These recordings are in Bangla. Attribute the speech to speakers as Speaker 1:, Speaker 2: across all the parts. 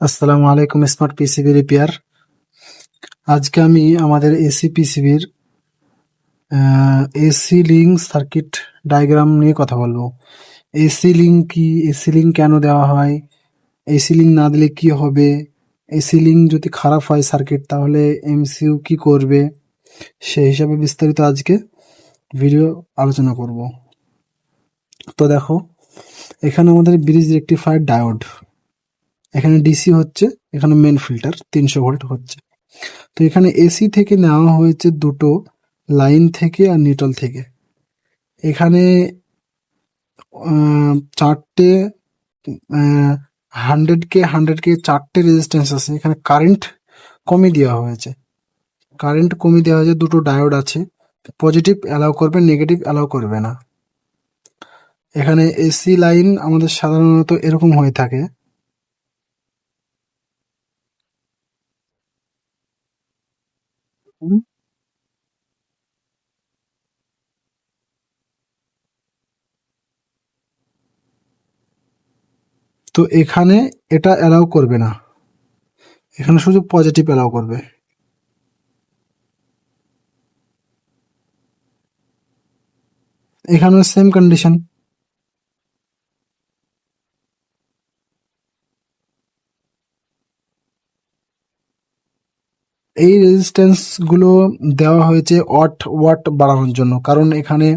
Speaker 1: আসসালামু আলাইকুম স্মার্ট পিসিবি রিপেয়ার। আজকে আমি আমাদের এসি পিসিবির এসি লিঙ্ক সার্কিট ডায়াগ্রাম নিয়ে কথা বলবো। এসি লিঙ্ক কি, এসি লিঙ্ক কেন দেওয়া হয়, এসি লিঙ্ক না দিলে কি হবে, এসি লিঙ্ক যদি খারাপ হয় সার্কিট তাহলে এমসিইউ কি করবে, সেই হিসাবে বিস্তারিত আজকে ভিডিও আলোচনা করব। তো দেখো, এখানে আমাদের ব্রিজ রেকটিফায়ার ডায়োড, এখানে ডিসি হচ্ছে, এখানে মেন ফিল্টার 300 ভোল্ট হচ্ছে। তো এখানে এসি থেকে নেওয়া হয়েছে দুটো লাইন থেকে আর নিউট্রাল থেকে। এখানে চারটে 100K চারটে রেজিস্ট্যান্স আছে। এখানে কারেন্ট কমিয়ে দেওয়া হয়েছে, দুটো ডায়োড আছে, পজিটিভ অ্যালাউ করবে, নেগেটিভ অ্যালাউ করবে না। এখানে এসি লাইন আমাদের সাধারণত এরকম হয়ে থাকে। তো এখানে এটা অ্যালাউ করবে না, এখানে শুধু পজিটিভ অ্যালাউ করবে। এখানেও সেম কন্ডিশন। এই রেজিস্ট্যান্স গুলো দেওয়া হয়েছে ওয়াট বাড়ানোর জন্য, কারণ এখানে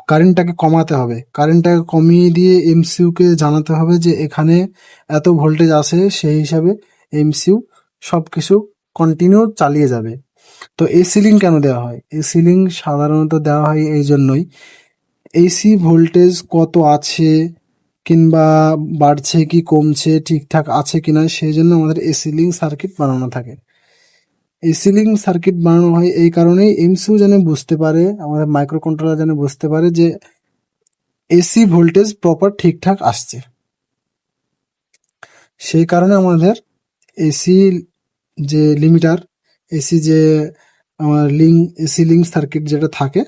Speaker 1: কারেন্টটাকে কমাতে হবে, কারেন্টটাকে কমিয়ে দিয়ে এমসিইউ কে জানাতে হবে যে এখানে এত ভোল্টেজ আসে, সেই হিসাবে এমসিইউ সবকিছু কন্টিনিউ চালিয়ে যাবে। তো এসি লিঙ্ক কেন দেওয়া হয়? এসি লিঙ্ক সাধারণত দেওয়া হয় এই জন্যই, এসি ভোল্টেজ কত আছে কিংবা বাড়ছে কি কমছে, ঠিকঠাক আছে কিনা, সেই জন্য আমাদের এসি লিঙ্ক সার্কিট বানানো থাকে। এসি লিঙ্ক সার্কিট বানানো হয় এই কারণেই, এমসিইউ যেন বুঝতে পারে, আমাদের মাইক্রো কন্ট্রোলার যেন বুঝতে পারে যে এসি ভোল্টেজ প্রপার ঠিকঠাক আসছে। সেই কারণে আমাদের এসি যে লিমিটার, এসি যে আমার এসি লিঙ্ক সার্কিট যেটা থাকে,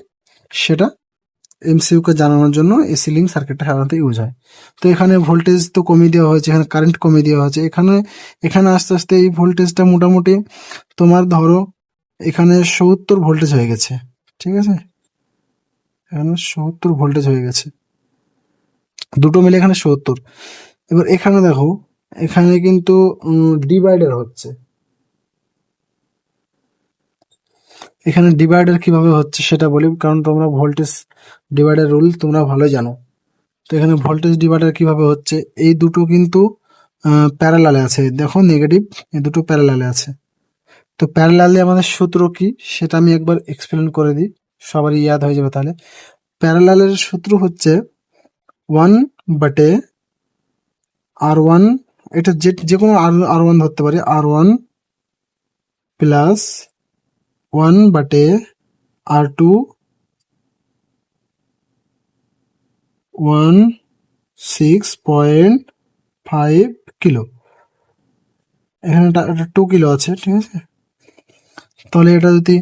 Speaker 1: সেটা এমসিইউ কে জানানোর জন্য এসি লিঙ্ক সার্কিটটা সাধারণত ইউজ হয়। তো এখানে ভোল্টেজ তো কমিয়ে দেওয়া হয়েছে, এখানে কারেন্ট কমিয়ে দেওয়া হয়েছে। এখানে আস্তে আস্তে এই ভোল্টেজটা মোটামুটি তোমার ধরো এখানে 70 ভোল্টেজ হয়ে গেছে, ঠিক আছে, এখানে 70 ভোল্টেজ হয়ে গেছে, দুটো মিলে এখানে 70। এবার এখানে দেখো, এখানে কিন্তু ডিভাইডার হচ্ছে। এখানে ডিভাইডার কিভাবে হচ্ছে সেটা বলি, কারণ তোমরা ভোল্টেজ ডিভাইডার রুল তোমরা ভালোই জানো। তো এখানে ভোল্টেজ ডিভাইডার কিভাবে হচ্ছে, এই দুটো কিন্তু প্যারালালে আছে, দেখো নেগেটিভ, এই দুটো প্যারালালে আছে। তো প্যারালালে আমাদের সূত্র কি সেটা আমি একবার এক্সপ্লেন করে দিই, সবারই ইয়াদ হয়ে যাবে তাহলে। প্যারালালের সূত্র হচ্ছে 1/R1, এটা যে কোনো R1 ধরতে পারি, R1 প্লাস 1/R2 16.5 কিলো। এখানে এটা 2 কিলো আছে, ঠিক আছে। তাহলে এটা যদি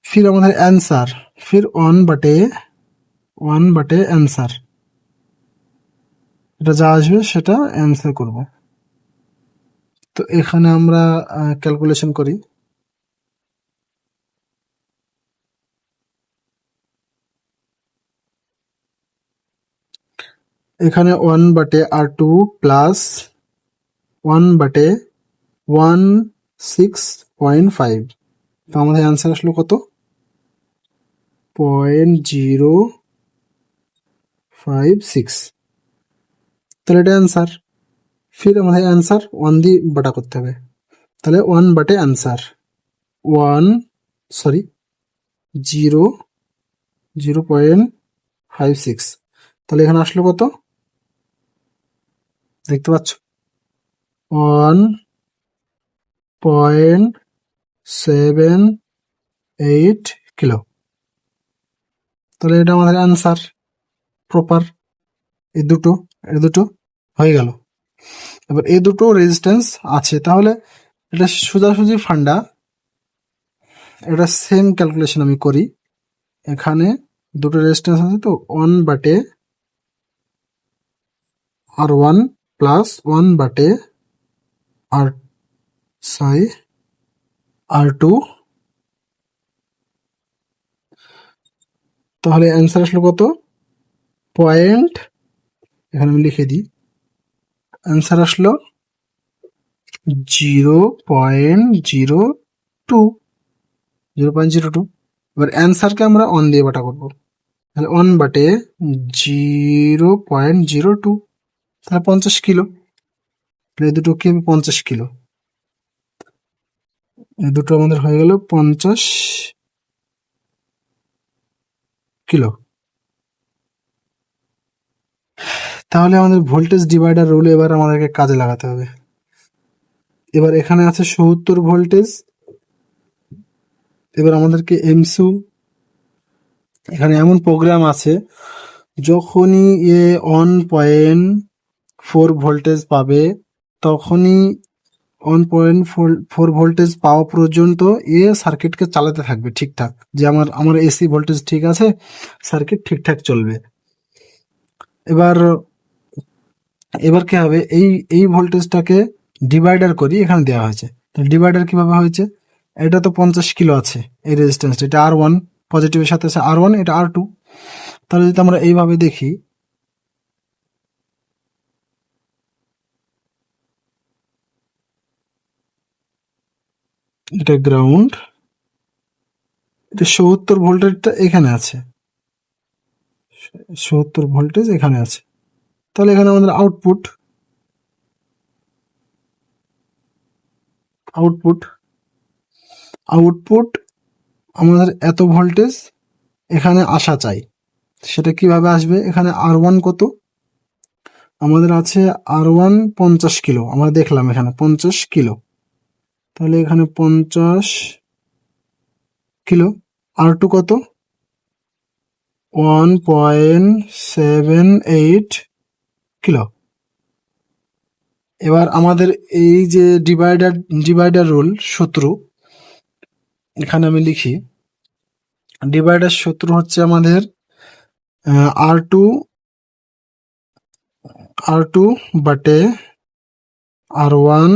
Speaker 1: ফির আমাদের অ্যান্সার, ফির 1/1 অ্যান্সার, এটা যা আসবে সেটা অ্যান্সার করব। তো এখানে আমরা ক্যালকুলেশন করি। এখানে 1/R2 প্লাস 1/16.5, তো আমাদের অ্যান্সার আসলো কত? 0.056। তাহলে এটা অ্যান্সার। ফির আমাদের অ্যান্সার 1 দিয়ে বাটা করতে হবে, তাহলে 1/অ্যান্সার 1, সরি 0.56। তাহলে এখানে আসলো কত দেখতে পাচ্ছ? 1.78 কিলো। তাহলে এটা আমাদের অ্যান্সার প্রপার। এই দুটো হয়ে গেল। এবার এই দুটো রেজিস্ট্যান্স আছে, তাহলে এটা সোজাসুজি ফান্ডা, এটা সেম ক্যালকুলেশন আমি করি। এখানে দুটো রেজিস্ট্যান্স আছে, তো 1/R1 প্লাস 1/R2 আর সরি R2, তাহলে অ্যান্সার আসলো কত? পয়েন্ট, এখানে আমি লিখে দিই, অ্যান্সার আসলো 0.02, 0.02। এবার অ্যান্সারকে আমরা অন দিয়ে বাটা করবো, তাহলে 1/0.02, তাহলে 50 কিলো। তাহলে এই দুটো কি হবে? 50 কিলো। এই দুটো আমাদের হয়ে গেল 50 কিলো। তাহলে আমাদের ভোল্টেজ ডিভাইডার রুল এবার আমাদেরকে কাজে লাগাতে হবে। এবার এখানে আছে 70 ভোল্টেজ। এবার আমাদেরকে এমসিউ, এখানে এমন প্রোগ্রাম আছে, যখনই এ 1.4 ভোল্টেজ পাবে, তখনই 1.4 ভোল্টেজ পাওয়া পর্যন্ত এ সার্কিটকে চালাতে থাকবে ঠিকঠাক, যে আমার এসি ভোল্টেজ ঠিক আছে, সার্কিট ঠিকঠাক চলবে। এবার এবার কি হবে, এই ভোল্টেজটাকে ডিভাইডার করি, এখানে দেওয়া হয়েছে। তাহলে ডিভাইডার কিভাবে হয়েছে? এটা তো 50 কিলো আছে এই রেজিস্ট্যান্সটা, এটা R1, পজিটিভের সাথে আছে R1, এটা R2। তাহলে যদি আমরা এইভাবে দেখি, এটা গ্রাউন্ড, এটা 70 ভোল্টেজটা এখানে আছে, 70 ভোল্টেজ এখানে আছে। তাহলে এখানে আমাদের আউটপুট আউটপুট আউটপুট আমাদের এত ভোল্টেজ এখানে আসা চাই। সেটা কিভাবে আসবে? এখানে R1 কত? আমাদের আছে R1 50 কিলো, আমরা দেখলাম এখানে 50 কিলো। তাহলে এখানে 50 কিলো। R2 কত? 1.78 কিলো। এবার আমাদের এই যে ডিভাইডার রুল সূত্র, এখানে আমি লিখি, ডিভাইডার সূত্র হচ্ছে আমাদের R2 বাটে R1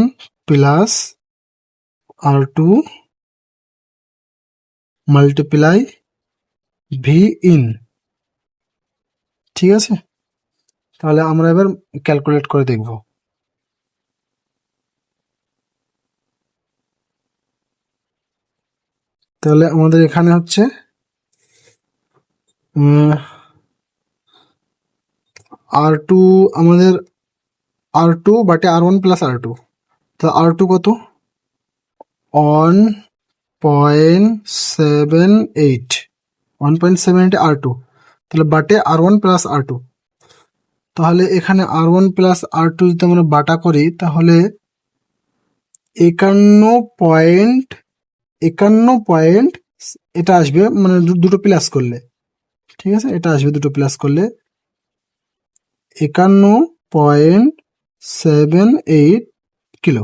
Speaker 1: plus R2 multiply V in. ঠিক আছে, তাহলে আমরা এবার ক্যালকুলেট করে দেখব। তাহলে আমাদের এখানে হচ্ছে R2, আমাদের R2 বাটে R1 প্লাস R2, তো R2 কত? 1.78, 1.78 R2, তাহলে বাটে R1 প্লাস R2। তাহলে এখানে R1 প্লাস R2 যদি আমরা বাটা করি, তাহলে 51 পয়েন্ট এটা আসবে, মানে দুটো প্লাস করলে, ঠিক আছে, এটা আসবে দুটো প্লাস করলে 51.78 কিলো।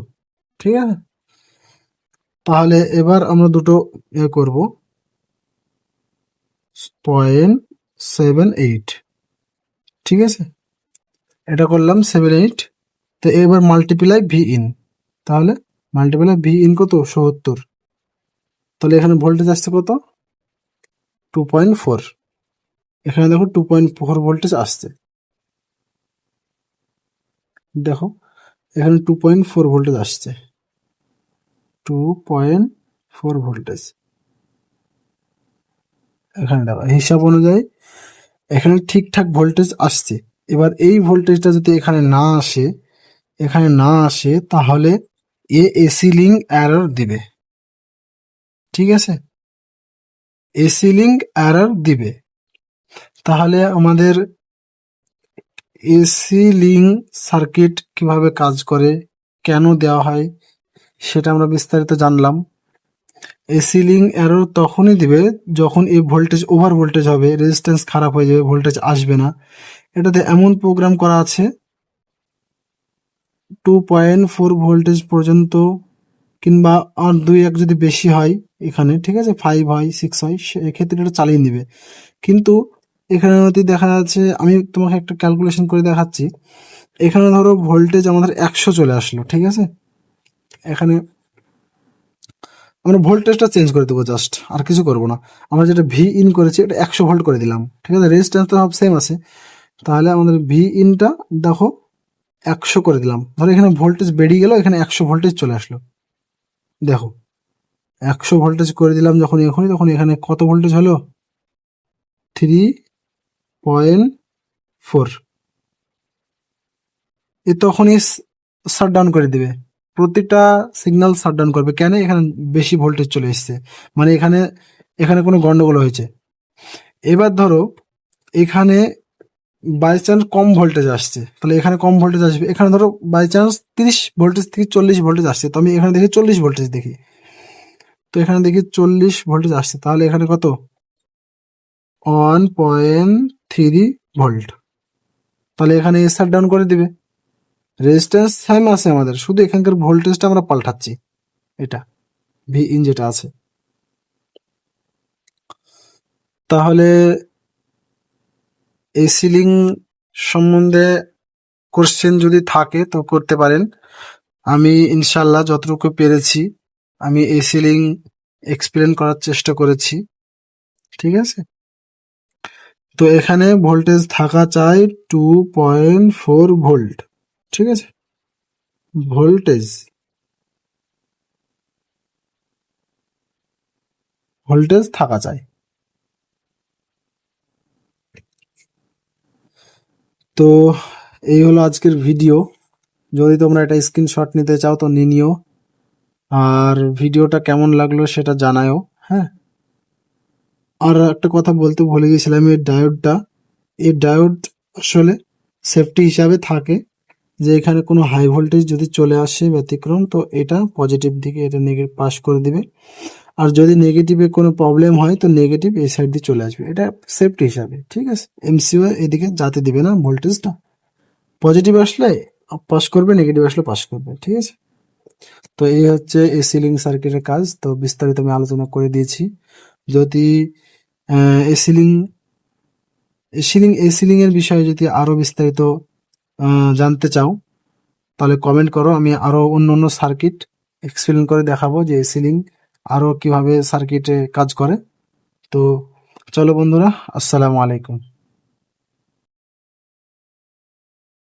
Speaker 1: ঠিক আছে, তাহলে এবার আমরা দুটো করব, 0.78, ঠিক আছে, এটা করলাম 78। তো এবার মাল্টিপ্লাই ভি ইন, তাহলে মাল্টিপ্লাই ভি ইন কত? 70। তাহলে এখানে ভোল্টেজ আসছে কত? 2.4। এখানে দেখো 2.4 ভোল্টেজ আসছে, দেখো এখানে 2.4 ভোল্টেজ আসছে, 2.4 ভোল্টেজ এখানে দেখো, হিসাব অনুযায়ী এখানে ঠিকঠাক ভোল্টেজ আসছে। এবার এই ভোল্টেজটা যদি এখানে না আসে তাহলে এসি লিঙ্ক এরর দিবে। ঠিক আছে, এসি লিঙ্ক এরর দিবে। তাহলে আমাদের এসি লিঙ্ক সার্কিট কিভাবে কাজ করে, কেন দেওয়া হয়, সেটা আমরা বিস্তারিত জানলাম। এসি লিঙ্ক এরর তখনই দিবে যখন এই ভোল্টেজ ওভার ভোল্টেজ হবে, রেজিস্ট্যান্স খারাপ হয়ে যাবে, ভোল্টেজ আসবে না। এটাতে এমন প্রোগ্রাম করা আছে 2.4 ভোল্টেজ পর্যন্ত, কিংবা আর 2-1 যদি বেশি হয় এখানে, ঠিক আছে, 5 হয় 6 হয়, সেক্ষেত্রে এটা চালিয়ে নেবে। কিন্তু এখানে যদি দেখা যাচ্ছে, আমি তোমাকে একটা ক্যালকুলেশন করে দেখাচ্ছি, এখানে ধরো ভোল্টেজ আমাদের 100 চলে আসলো, ঠিক আছে, এখানে আমরা ভোল্টেজটা চেঞ্জ করে দেবো জাস্ট, আর কিছু করবো না। আমরা যেটা ভি ইন করেছি এটা 100 ভোল্ট করে দিলাম, ঠিক আছে। রেজিস্ট্যান্স তো সব সেম আছে, তাহলে আমাদের ভি ইনটা দেখো 100 করে দিলাম। ধরো এখানে ভোল্টেজ বেরিয়ে গেল, এখানে 100 ভোল্টেজ চলে আসলো। দেখো 100 ভোল্টেজ করে দিলাম যখন এখনই, তখন এখানে কত ভোল্টেজ হলো? 3.4। এ তখনই শাটডাউন করে দিবে, প্রতিটা সিগন্যাল শাটডাউন করবে। কেন? এখানে বেশি ভোল্টেজ চলে এসছে, মানে এখানে এখানে কোনো গন্ডগোল হয়েছে। এবার ধরো এখানে বাই চান্স কম ভোল্টেজ আসছে, তাহলে এখানে কম ভোল্টেজ আসবে। এখানে ধরো বাই চান্স 30 ভোল্টেজ থেকে 40 ভোল্টেজ আসছে, তো আমি এখানে দেখি 40 ভোল্টেজ দেখি, তো এখানে দেখি 40 ভোল্টেজ আসছে, তাহলে এখানে কত? 1.3 ভোল্ট। তাহলে এখানে শাট ডাউন করে দিবে। রেজিস্ট্যান্স সেম আছে আমাদের, শুধু এখানকার ভোল্টেজটা আমরা পাল্টাচ্ছি, এটা ভি ইন যেটা আছে। তাহলে এই সিলিং সম্বন্ধে কোশ্চেন যদি থাকে তো করতে পারেন। আমি ইনশাল্লাহ যতটুকু পেরেছি আমি এই সিলিং এক্সপ্লেন করার চেষ্টা করেছি, ঠিক আছে। তো এখানে ভোল্টেজ থাকা চাই 2.4 ভোল্ট, ঠিক আছে। ভোল্টেজ ভোল্টেজ থাকা চাই। তো এই হলো আজকের ভিডিও। যদি তোমরা এটা স্ক্রিনশট নিতে চাও তো নিয়ে নিও, আর ভিডিওটা কেমন লাগলো সেটা জানাও, হ্যাঁ। আর একটা কথা বলতে ভুলে গেছিলাম, এই ডায়োড আসলে সেফটি হিসাবে থাকে, যে এখানে কোনো হাই ভোল্টেজ যদি চলে আসে ব্যতিক্রম, তো এটা পজিটিভ দিকে এটা নেগেটিভ পাস করে দিবে। আর যদি নেগেটিভে কোনো প্রবলেম হয় তো নেগেটিভ এই সাইড দিয়ে চলে আসবে, এটা সেফটি হিসাবে, ঠিক আছে। এমসিইউ এদিকে যাতে দিবে না ভোল্টেজটা, পজিটিভ আসলে পাস করবে, নেগেটিভ আসলে পাস করবে, ঠিক আছে। তো এই হচ্ছে এই সিলিং সার্কিটের কাজ, তো বিস্তারিত আমি আলোচনা করে দিয়েছি। যদি এই সিলিং এর বিষয়ে যদি আরো বিস্তারিত জানতে চাও তাহলে কমেন্ট করো, আমি আরো অন্য অন্য সার্কিট এক্সপ্লেন করে দেখাবো যে সিলিং আরো কিভাবে সার্কিটে কাজ করে। তো চলো বন্ধুরা, আসসালামু আলাইকুম।